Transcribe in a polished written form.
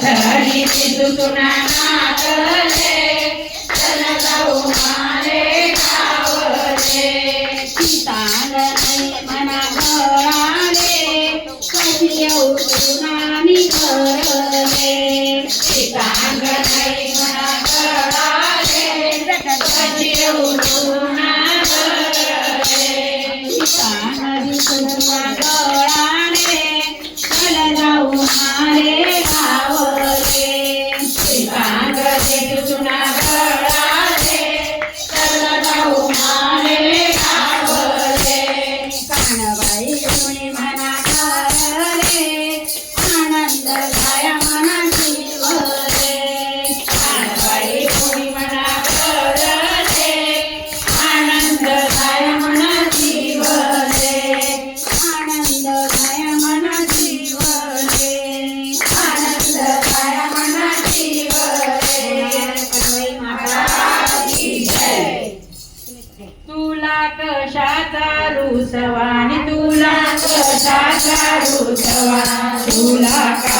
धरी तुना नाचले चल जाऊ मारे गावले तान नाही मना घराले कधी येऊ तुना निघरले तांग नाही मना घराले कधी येऊ तुना घरले तान तुना गळाने चल जाऊ मारे गावले तांग तुना घराले चल जाऊ मारे गावले कानबाई कोणी म्हणा करले आनंद झाया मना जीवले कानबाई कोणी म्हणा करले आनंद झाया मना जीवले आनंद झाया मना जीवले आनंद झाया मना जीवले महाराजाची जय तुला कशाचा रुसवानी तुला कशाचा रुसवा तुला का